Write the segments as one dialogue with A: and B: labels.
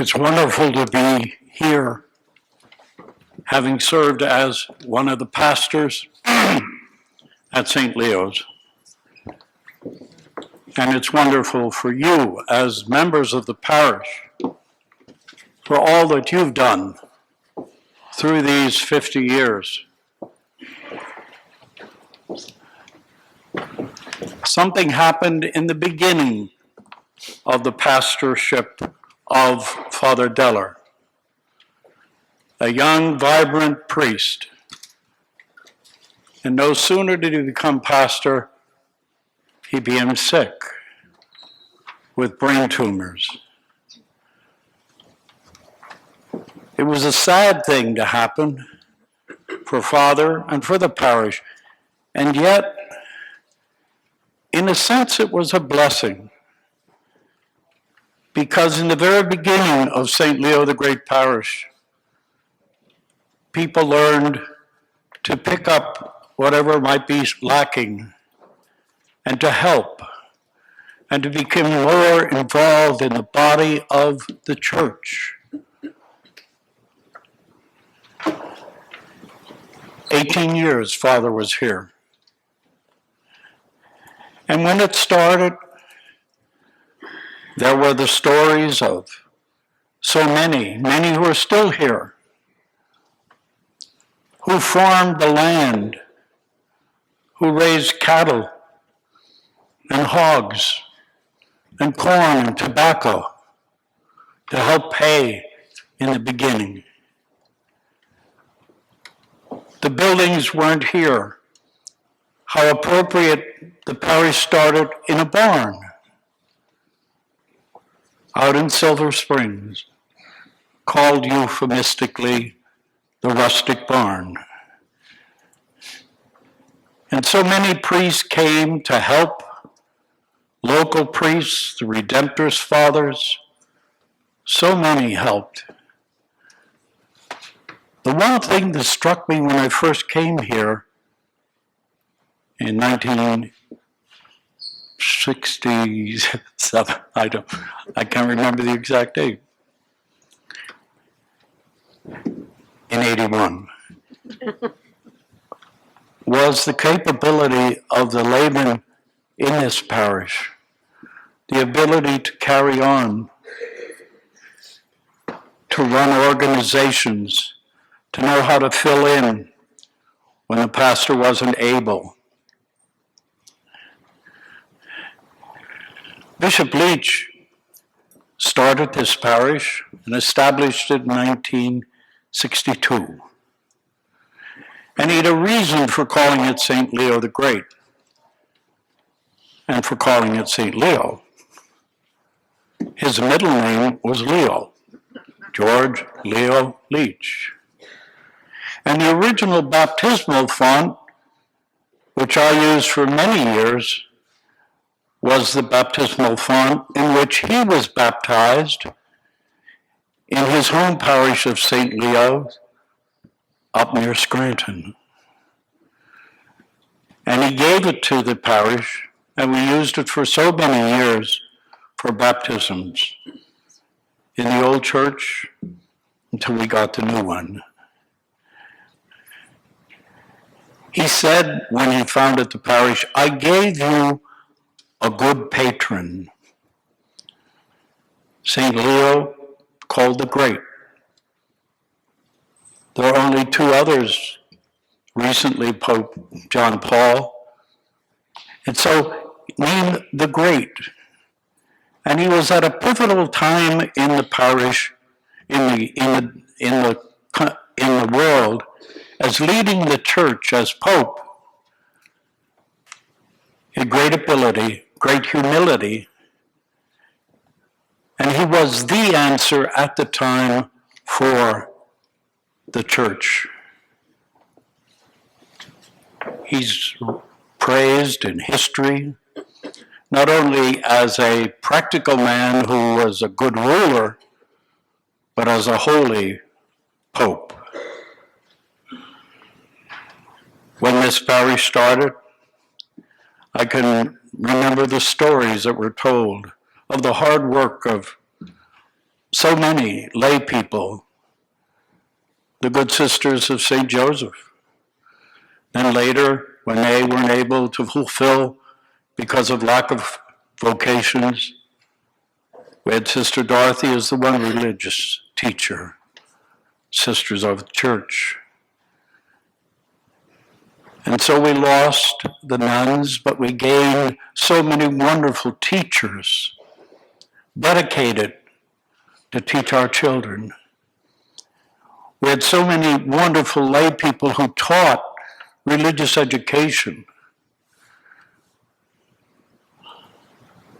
A: It's wonderful to be here, having served as one of the pastors at St. Leo's. And it's wonderful for you as members of the parish for all that you've done through these 50 years. Something happened in the beginning of the pastorship of Father Deller, a young, vibrant priest. And no sooner did he become pastor, he became sick with brain tumors. It was a sad thing to happen for Father and for the parish, and yet, in a sense, it was a blessing. Because in the very beginning of St. Leo the Great Parish, people learned to pick up whatever might be lacking and to help and to become more involved in the body of the church. 18 years Father was here. And when it started, there were the stories of so many who are still here, who farmed the land, who raised cattle and hogs and corn and tobacco to help pay in the beginning. The buildings weren't here. How appropriate the parish started in a barn out in Silver Springs, called euphemistically the rustic barn. And so many priests came to help, local priests, the Redemptorist fathers, so many helped. The one thing that struck me when I first came here in 1967, I can't remember the exact date, in 81, was the capability of the laymen in this parish, the ability to carry on, to run organizations, to know how to fill in when the pastor wasn't able. Bishop Leach started this parish and established it in 1962. And he had a reason for calling it St. Leo the Great and for calling it St. Leo. His middle name was Leo, George Leo Leach. And the original baptismal font, which I used for many years, was the baptismal font in which he was baptized in his home parish of St. Leo up near Scranton. And he gave it to the parish, and we used it for so many years for baptisms in the old church until we got the new one. He said when he founded the parish, "I gave you a good patron." St. Leo called the Great. There are only two others, recently Pope John Paul, and so named the Great. And he was at a pivotal time in the parish, in the world, as leading the church as Pope. He had great ability, great humility, and he was the answer at the time for the church. He's praised in history, not only as a practical man who was a good ruler, but as a holy pope. When this parish started, I can remember the stories that were told of the hard work of so many lay people, the good sisters of St. Joseph. Then later, when they weren't able to fulfill because of lack of vocations, we had Sister Dorothy as the one religious teacher, sisters of the church. And so we lost the nuns, but we gained so many wonderful teachers dedicated to teach our children. We had so many wonderful lay people who taught religious education.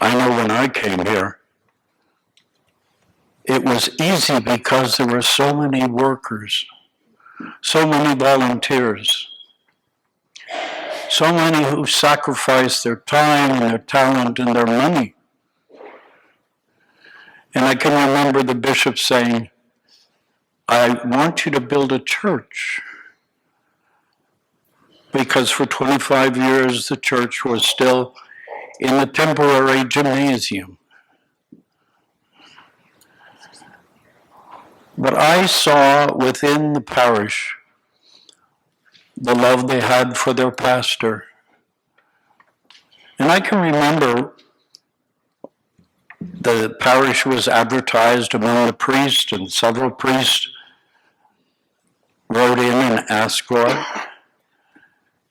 A: I know when I came here, it was easy because there were so many workers, so many volunteers, so many who sacrificed their time and their talent and their money. And I can remember the bishop saying, I want you to build a church. Because for 25 years, the church was still in a temporary gymnasium. But I saw within the parish the love they had for their pastor. And I can remember the parish was advertised among the priests, and several priests wrote in and asked for it.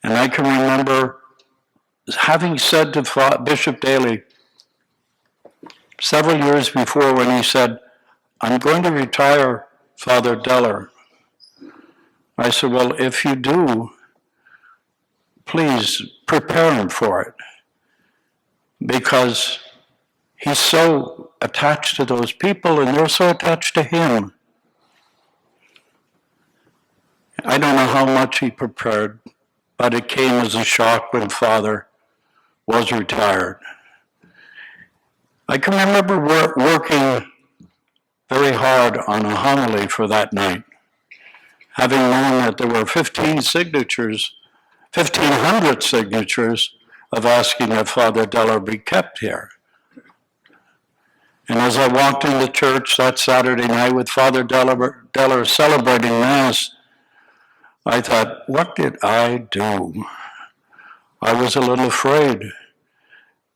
A: And I can remember having said to Bishop Daly several years before when he said, I'm going to retire Father Deller. I said, well, if you do, please prepare him for it. Because he's so attached to those people and they're so attached to him. I don't know how much he prepared, but it came as a shock when Father was retired. I can remember working very hard on a homily for that night, having known that there were 1,500 signatures of asking that Father Deller be kept here. And as I walked into church that Saturday night with Father Deller celebrating Mass, I thought, what did I do? I was a little afraid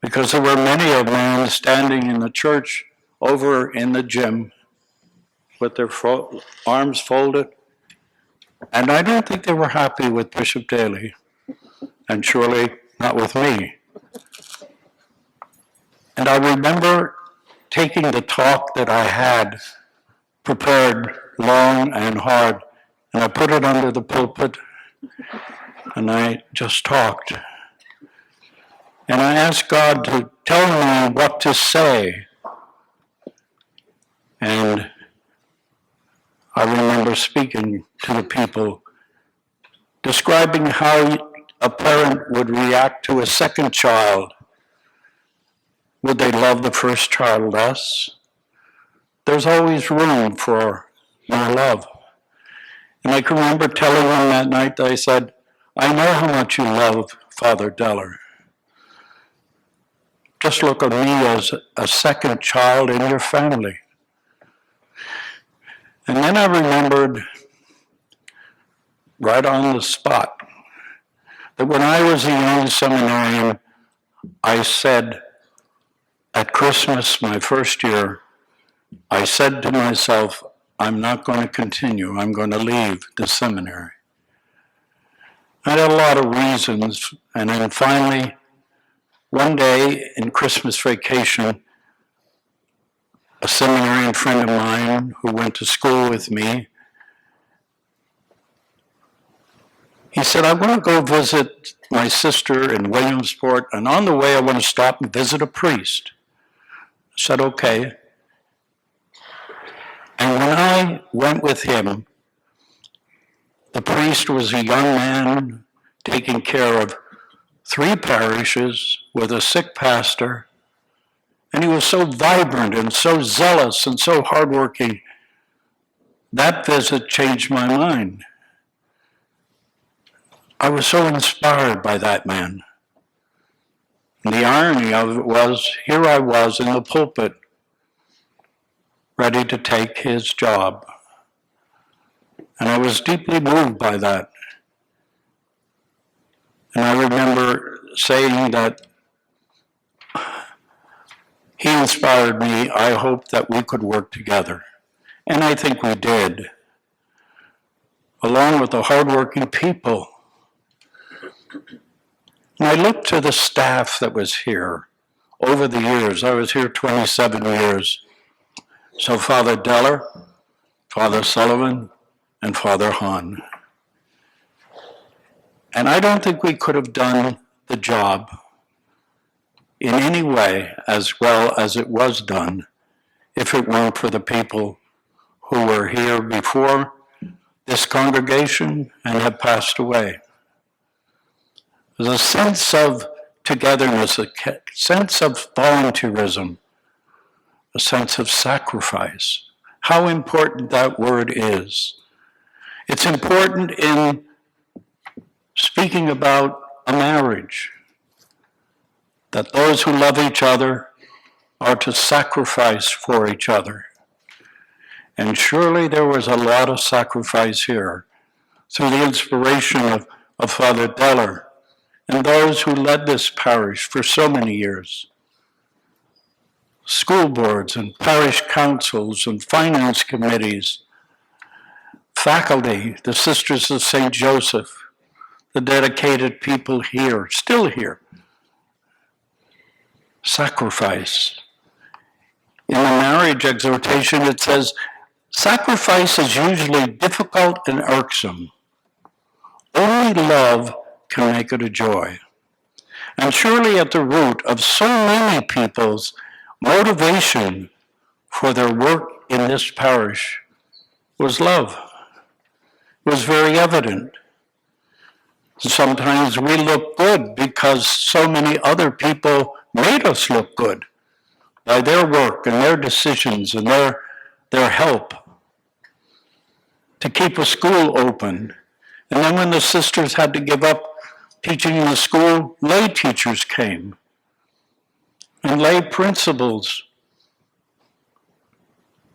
A: because there were many of men standing in the church over in the gym with their arms folded. And I don't think they were happy with Bishop Daly, and surely not with me. And I remember taking the talk that I had prepared long and hard, and I put it under the pulpit, and I just talked. And I asked God to tell me what to say. And I remember speaking to the people, describing how a parent would react to a second child. Would they love the first child less? There's always room for more love. And I can remember telling them that night, I said, I know how much you love Father Deller. Just look at me as a second child in your family. And then I remembered right on the spot that when I was a young seminarian, I said at Christmas, my first year, I said to myself, I'm not going to continue. I'm going to leave the seminary. I had a lot of reasons, and then finally, one day in Christmas vacation, a seminarian friend of mine who went to school with me, he said, I want to go visit my sister in Williamsport, and on the way I want to stop and visit a priest. I said, okay. And when I went with him, the priest was a young man taking care of 3 parishes with a sick pastor, and he was so vibrant and so zealous and so hardworking. That visit changed my mind. I was so inspired by that man. And the irony of it was, here I was in the pulpit, ready to take his job. And I was deeply moved by that. And I remember saying that he inspired me. I hoped that we could work together. And I think we did, along with the hardworking people. And I looked to the staff that was here over the years. I was here 27 years. So Father Deller, Father Sullivan, and Father Hahn. And I don't think we could have done the job in any way as well as it was done if it weren't for the people who were here before this congregation and have passed away. There's a sense of togetherness, a sense of volunteerism, a sense of sacrifice. How important that word is. It's important in speaking about a marriage, that those who love each other are to sacrifice for each other. And surely there was a lot of sacrifice here through the inspiration of Father Deller and those who led this parish for so many years. School boards and parish councils and finance committees, faculty, the Sisters of St. Joseph, the dedicated people here, still here. Sacrifice. In the marriage exhortation, it says, sacrifice is usually difficult and irksome. Only love can make it a joy. And surely at the root of so many people's motivation for their work in this parish was love. It was very evident. Sometimes we look good because so many other people made us look good by their work and their decisions and their help to keep a school open. And then when the sisters had to give up teaching in the school, lay teachers came. And lay principals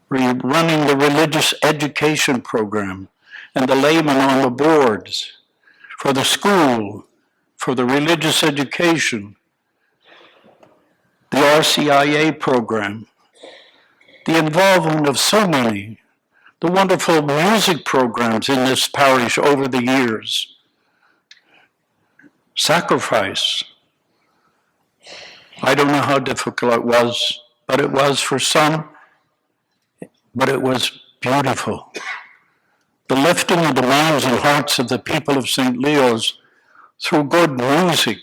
A: running the religious education program and the laymen on the boards for the school, for the religious education, the RCIA program, the involvement of so many, the wonderful music programs in this parish over the years. Sacrifice. I don't know how difficult it was, but it was for some, but it was beautiful. The lifting of the minds and hearts of the people of St. Leo's through good music,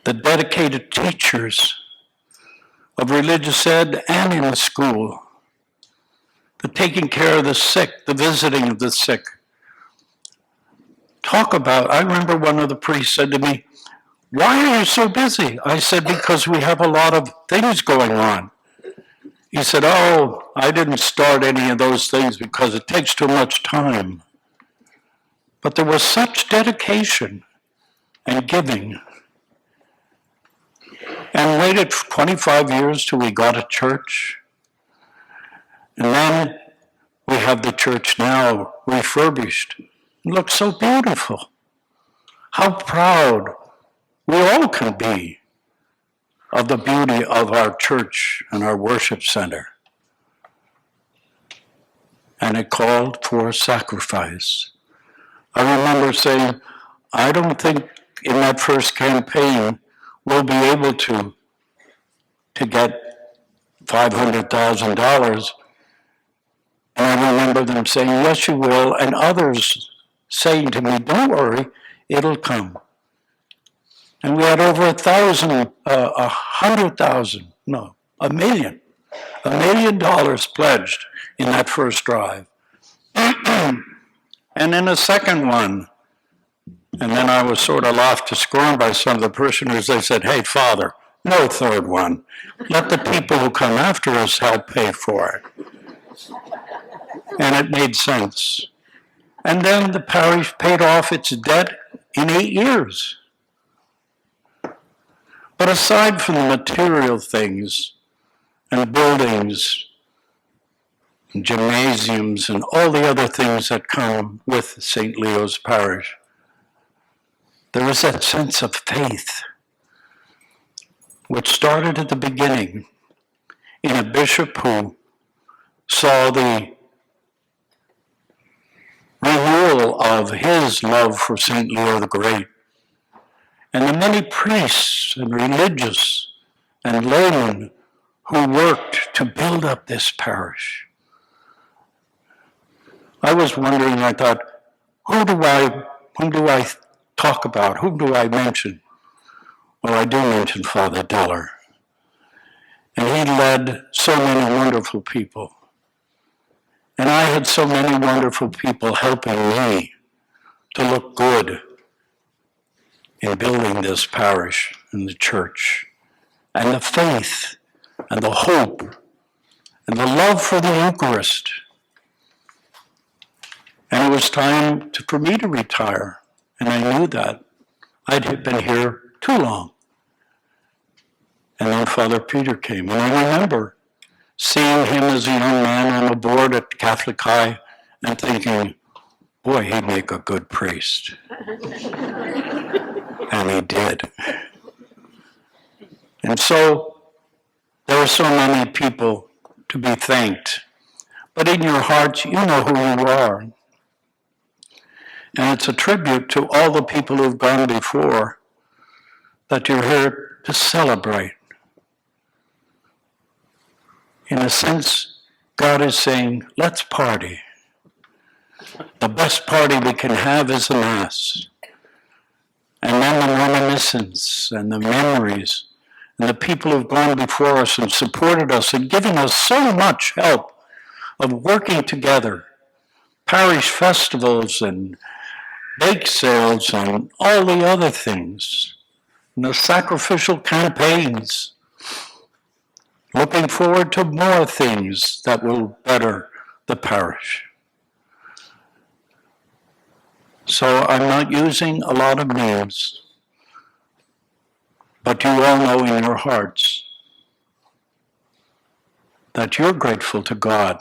A: the dedicated teachers of religious ed and in the school, the taking care of the sick, the visiting of the sick. I remember one of the priests said to me, "Why are you so busy?" I said, "Because we have a lot of things going on." He said, "Oh, I didn't start any of those things because it takes too much time." But there was such dedication and giving. And waited for 25 years till we got a church. And then we have the church now refurbished. It looks so beautiful. How proud we all can be of the beauty of our church and our worship center. And it called for sacrifice. I remember saying, I don't think in that first campaign we'll be able to get $500,000. And I remember them saying, "Yes, you will," and others saying to me, "Don't worry, it'll come." And we had over $1 million pledged in that first drive. And then a second one, and then I was sort of laughed to scorn by some of the parishioners. They said, "Hey, Father, no third one. Let the people who come after us help pay for it." And it made sense. And then the parish paid off its debt in 8 years. But aside from the material things and buildings, and gymnasiums, and all the other things that come with St. Leo's Parish. There is that sense of faith, which started at the beginning in a bishop who saw the renewal of his love for St. Leo the Great, and the many priests and religious and laymen who worked to build up this parish. I was wondering, I thought, whom do I talk about? Whom do I mention? Well, I do mention Father Deller. And he led so many wonderful people. And I had so many wonderful people helping me to look good in building this parish and the church, and the faith, and the hope, and the love for the Eucharist. And it was time for me to retire, and I knew that. I'd been here too long. And then Father Peter came, and I remember seeing him as a young man on a board at Catholic High and thinking, boy, he'd make a good priest. And he did. And so there are so many people to be thanked. But in your hearts, you know who you are. And it's a tribute to all the people who've gone before that you're here to celebrate. In a sense, God is saying, let's party. The best party we can have is the Mass. And then the reminiscence and the memories and the people who've gone before us and supported us and given us so much help of working together. Parish festivals and bake sales and all the other things. And the sacrificial campaigns. Looking forward to more things that will better the parish. So I'm not using a lot of names, but you all know in your hearts that you're grateful to God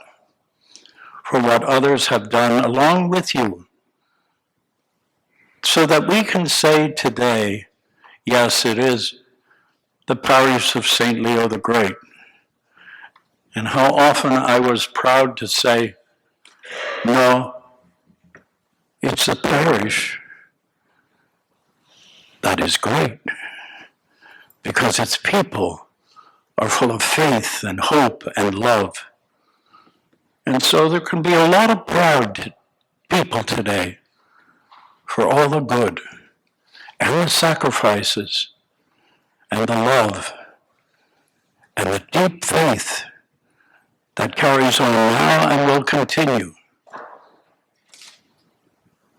A: for what others have done along with you, so that we can say today, yes, it is the parish of St. Leo the Great. And how often I was proud to say, no, it's a parish that is great, because its people are full of faith and hope and love. And so there can be a lot of proud people today for all the good and the sacrifices and the love and the deep faith that carries on now and will continue.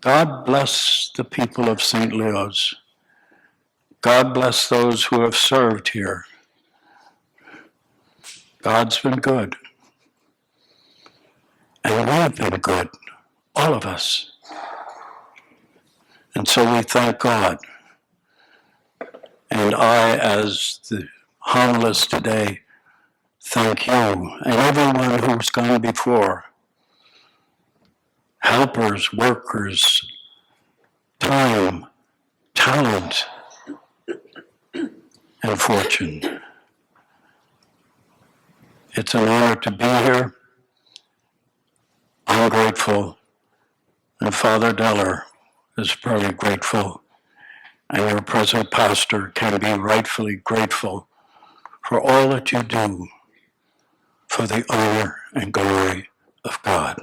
A: God bless the people of St. Leo's. God bless those who have served here. God's been good. And we have been good, all of us. And so we thank God. And I, as the homilist today, thank you and everyone who's gone before. Helpers, workers, time, talent, and fortune. It's an honor to be here. I'm grateful, and Father Deller is very grateful, and your present pastor can be rightfully grateful for all that you do for the honor and glory of God.